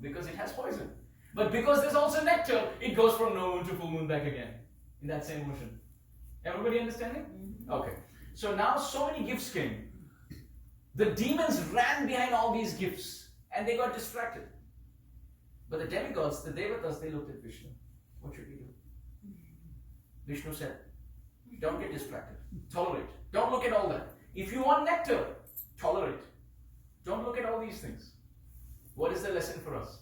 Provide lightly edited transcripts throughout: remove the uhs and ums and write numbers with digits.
because it has poison. But because there's also nectar, it goes from no moon to full moon back again in that same ocean. Everybody understanding? Okay. So now so many gifts came. The demons ran behind all these gifts and they got distracted. But the demigods, the devatas, they looked at Vishnu. What should we do? Vishnu said, don't get distracted. Tolerate. Don't look at all that. If you want nectar, tolerate. Don't look at all these things. What is the lesson for us?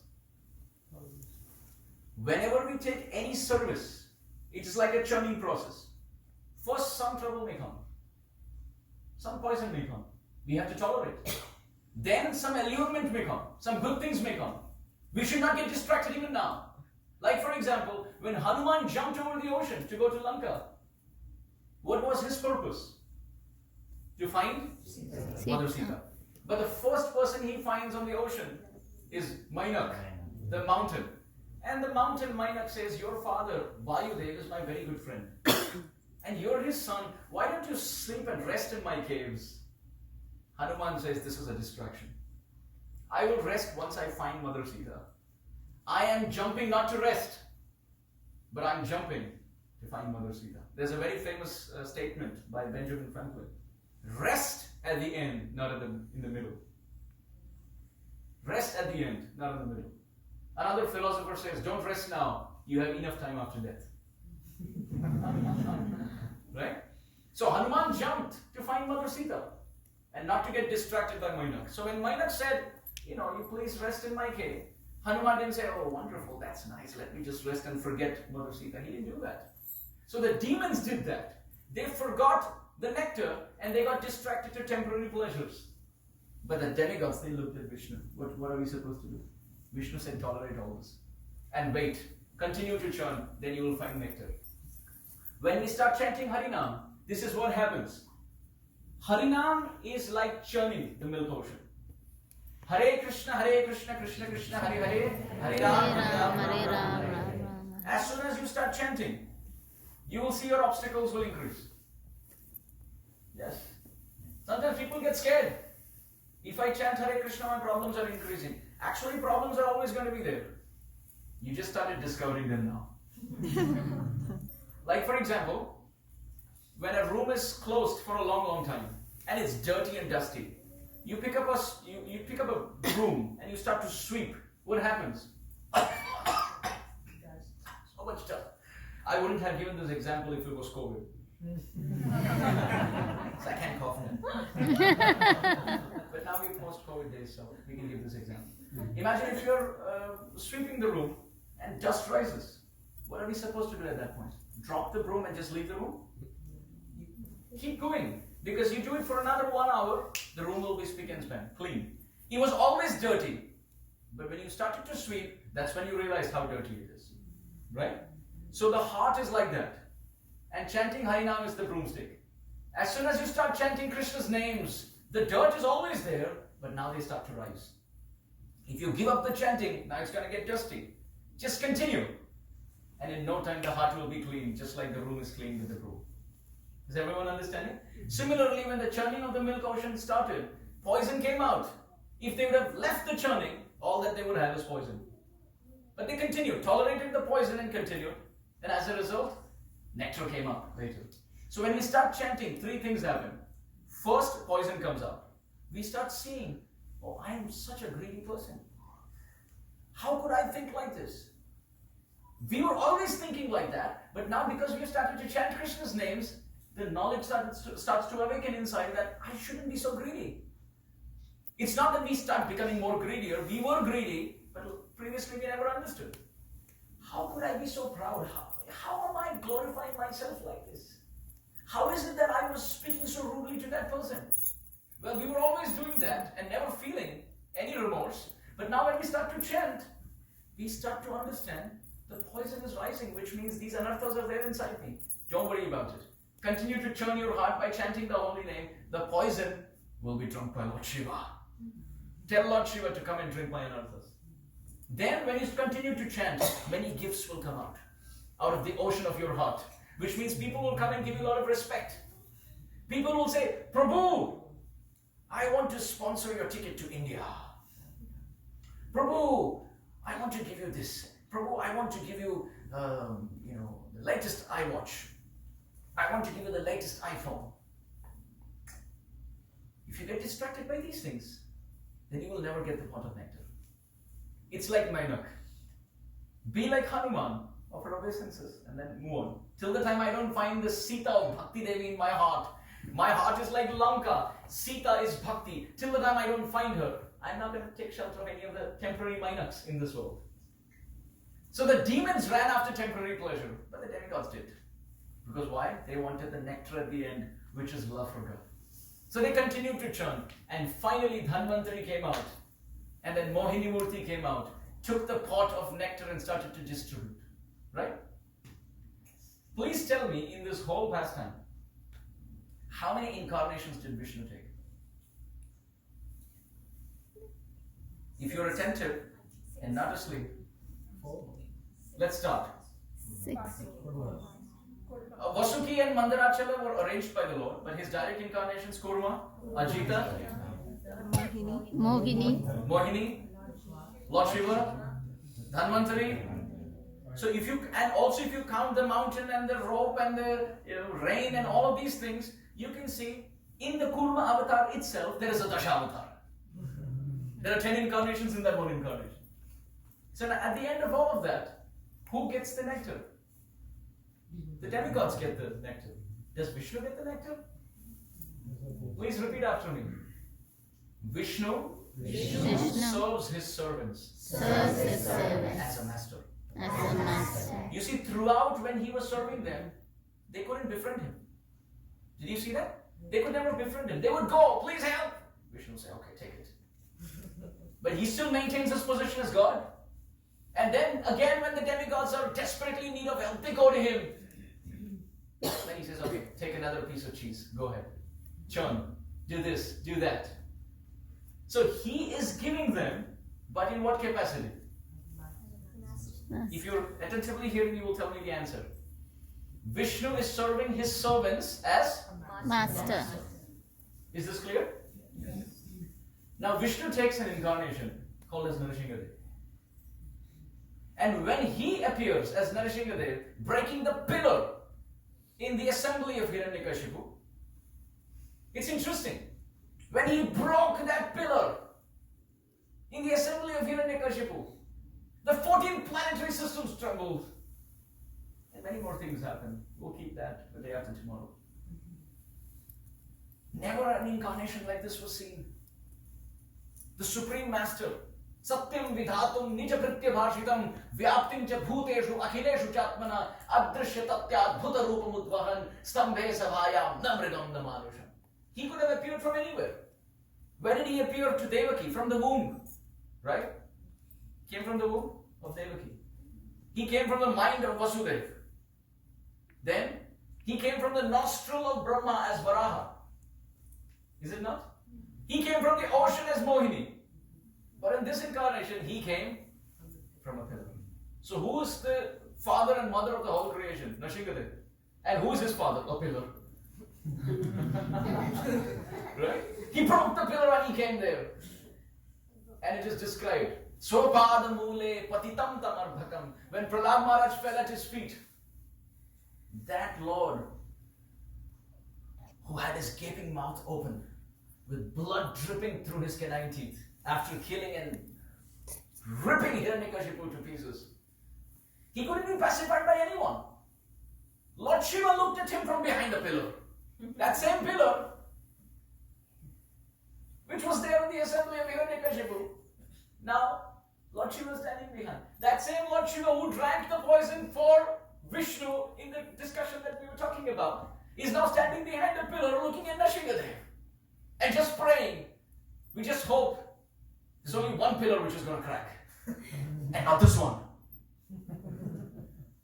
Whenever we take any service, it is like a churning process. First, some trouble may come. Some poison may come. We have to tolerate. Then some allurement may come. Some good things may come. We should not get distracted even now. Like for example, when Hanuman jumped over the ocean to go to Lanka, what was his purpose? To find Mother Sita. But the first person he finds on the ocean is Mainak, the mountain. And the mountain Mainak says, your father, Vayudev, is my very good friend. And you're his son. Why don't you sleep and rest in my caves? Hanuman says, this is a distraction. I will rest once I find Mother Sita. I am jumping not to rest, but I'm jumping to find Mother Sita. There's a very famous statement by Benjamin Franklin. Rest at the end, not in the middle. Rest at the end, not in the middle. Another philosopher says, don't rest now. You have enough time after death. Right? So Hanuman jumped to find Mother Sita and not to get distracted by Mainak. So when Mainak said, you please rest in my cave, Hanuman didn't say, oh, wonderful, that's nice. Let me just rest and forget Mother Sita. He didn't do that. So the demons did that. They forgot the nectar and they got distracted to temporary pleasures. But the demigods, they looked at Vishnu. What are we supposed to do? Vishnu said, tolerate all this. And wait. Continue to churn. Then you will find nectar. When we start chanting Harinam, this is what happens. Harinam is like churning the milk ocean. Hare Krishna, Krishna Krishna, Hare Hare, Hare Ram, Hare Ram. As soon as you start chanting, you will see your obstacles will increase. Yes. Sometimes people get scared. If I chant Hare Krishna, my problems are increasing. Actually, problems are always going to be there. You just started discovering them now. Like for example, when a room is closed for a long time and it's dirty and dusty, you pick up a broom and you start to sweep. What happens? So much dust. I wouldn't have given this example if it was COVID. So I can't cough now. But now we're post-COVID days, so we can give this example. Imagine if you're sweeping the room and dust rises. What are we supposed to do at that point? Drop the broom and just leave the room? Keep going. Because you do it for another 1 hour, the room will be spick and span, clean. It was always dirty. But when you started to sweep, that's when you realized how dirty it is. Right? So the heart is like that. And chanting Harinam is the broomstick. As soon as you start chanting Krishna's names, the dirt is always there, but now they start to rise. If you give up the chanting, now it's going to get dusty. Just continue. And in no time the heart will be clean, just like the room is clean with the broom. Is everyone understanding? Similarly, when the churning of the milk ocean started, poison came out. If they would have left the churning, all that they would have is poison. But they continued, tolerated the poison and continued. And as a result, nectar came up later. So when we start chanting, 3 things happen. First, poison comes out. We start seeing, oh, I am such a greedy person. How could I think like this? We were always thinking like that, but now because we have started to chant Krishna's names, the knowledge starts to awaken inside that I shouldn't be so greedy. It's not that we start becoming more greedier. We were greedy, but previously we never understood. How could I be so proud? How am I glorifying myself like this? How is it that I was speaking so rudely to that person? Well, we were always doing that and never feeling any remorse. But now when we start to chant, we start to understand the poison is rising, which means these anarthas are there inside me. Don't worry about it. Continue to churn your heart by chanting the holy name. The poison will be drunk by Lord Shiva. Tell Lord Shiva to come and drink my anarthas. Then when you continue to chant, many gifts will come out of the ocean of your heart. Which means people will come and give you a lot of respect. People will say, Prabhu, I want to sponsor your ticket to India. Prabhu, want to give you this. Prabhu, I want to give you, the latest iWatch. I want to give you the latest iPhone. If you get distracted by these things, then you will never get the pot of nectar. It's like Mainak. Be like Hanuman, offer obeisances, and then move on. Till the time I don't find the Sita of Bhakti Devi in my heart. My heart is like Lanka. Sita is Bhakti. Till the time I don't find her, I'm not going to take shelter of any of the temporary Mainaks in this world. So the demons ran after temporary pleasure, but the demigods did. Because why? They wanted the nectar at the end, which is love for God. So they continued to churn, and finally Dhanvantari came out, and then Mohini Murti came out, took the pot of nectar and started to distribute. Right? Please tell me, in this whole pastime, how many incarnations did Vishnu take? If you're attentive and not asleep, let's start. 6. Vasuki and Mandarachala were arranged by the Lord, but his direct incarnations, Kurma, Ajita, Mohini, Lord Shiva, Dhanvantari. So if you count the mountain and the rope and the rain and all of these things, you can see in the Kurma avatar itself there is a Dashavatar. There are 10 incarnations in that one incarnation. So at the end of all of that, who gets the nectar? The demigods get the nectar. Does Vishnu get the nectar? Please repeat after me. Vishnu serves his servants as a master. You see, throughout when he was serving them, they couldn't befriend him. Did you see that? They could never befriend him. They would go, please help. Vishnu would say, okay, take it. But he still maintains his position as God. And then again, when the demigods are desperately in need of help, they go to him. Then he says, okay, take another piece of cheese. Go ahead. Churn. Do this. Do that. So he is giving them, but in what capacity? If you're attentively hearing, you will tell me the answer. Vishnu is serving his servants as Master. Is this clear? Yes. Now Vishnu takes an incarnation called as Narasinghadev. And when he appears as Narasinghadev, breaking the pillar in the assembly of Hiranyakashipu, it's interesting. When he broke that pillar in the assembly of Hiranyakashipu, the 14 planetary systems trembled. And many more things happened. We'll keep that the day after tomorrow. Never an incarnation like this was seen. The Supreme Master, Satyam Vidhatum Nijapritya Bhashitam Vyaptim Cha Bhuteshu Akhileshu Chatmana Adrishya Tatyat Bhuta Rupamudvahan Stambhe Savayam Namridam Namanusham. He could have appeared from anywhere. Where did he appear to Devaki? From the womb. Right? Came from the womb of Devaki. He came from the mind of Vasudeva. Then he came from the nostril of Brahma as Varaha. Is it not? He came from the ocean as Mohini. But in this incarnation, he came from a pillar. So who is the father and mother of the whole creation? Narasinghadev. And who is his father? A pillar. Right? He broke the pillar and he came there. And it is described. Sopada mule patitam tamarbhakam. When Prahlad Maharaj fell at his feet, that Lord, who had his gaping mouth open, with blood dripping through his canine teeth, after killing and ripping Hiranyakashipu to pieces, he couldn't be pacified by anyone. Lord Shiva looked at him from behind the pillar. That same pillar, which was there in the assembly of Hiranyakashipu, now Lord Shiva is standing behind. That same Lord Shiva who drank the poison for Vishnu in the discussion that we were talking about is now standing behind the pillar looking at Narasinghadev and just praying. We just hope there's only one pillar which is going to crack and not this one.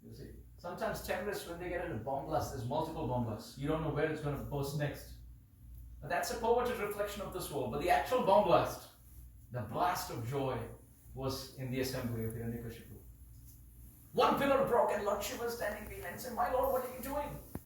You see, sometimes terrorists, when they get into bomb blasts, there's multiple bomb blasts. You don't know where it's going to burst next. But that's a perverted reflection of this world. But the actual bomb blast, the blast of joy, was in the assembly of Hiranyakashipu. One pillar broke and Lord Shiva was standing behind and said, "My Lord, what are you doing?"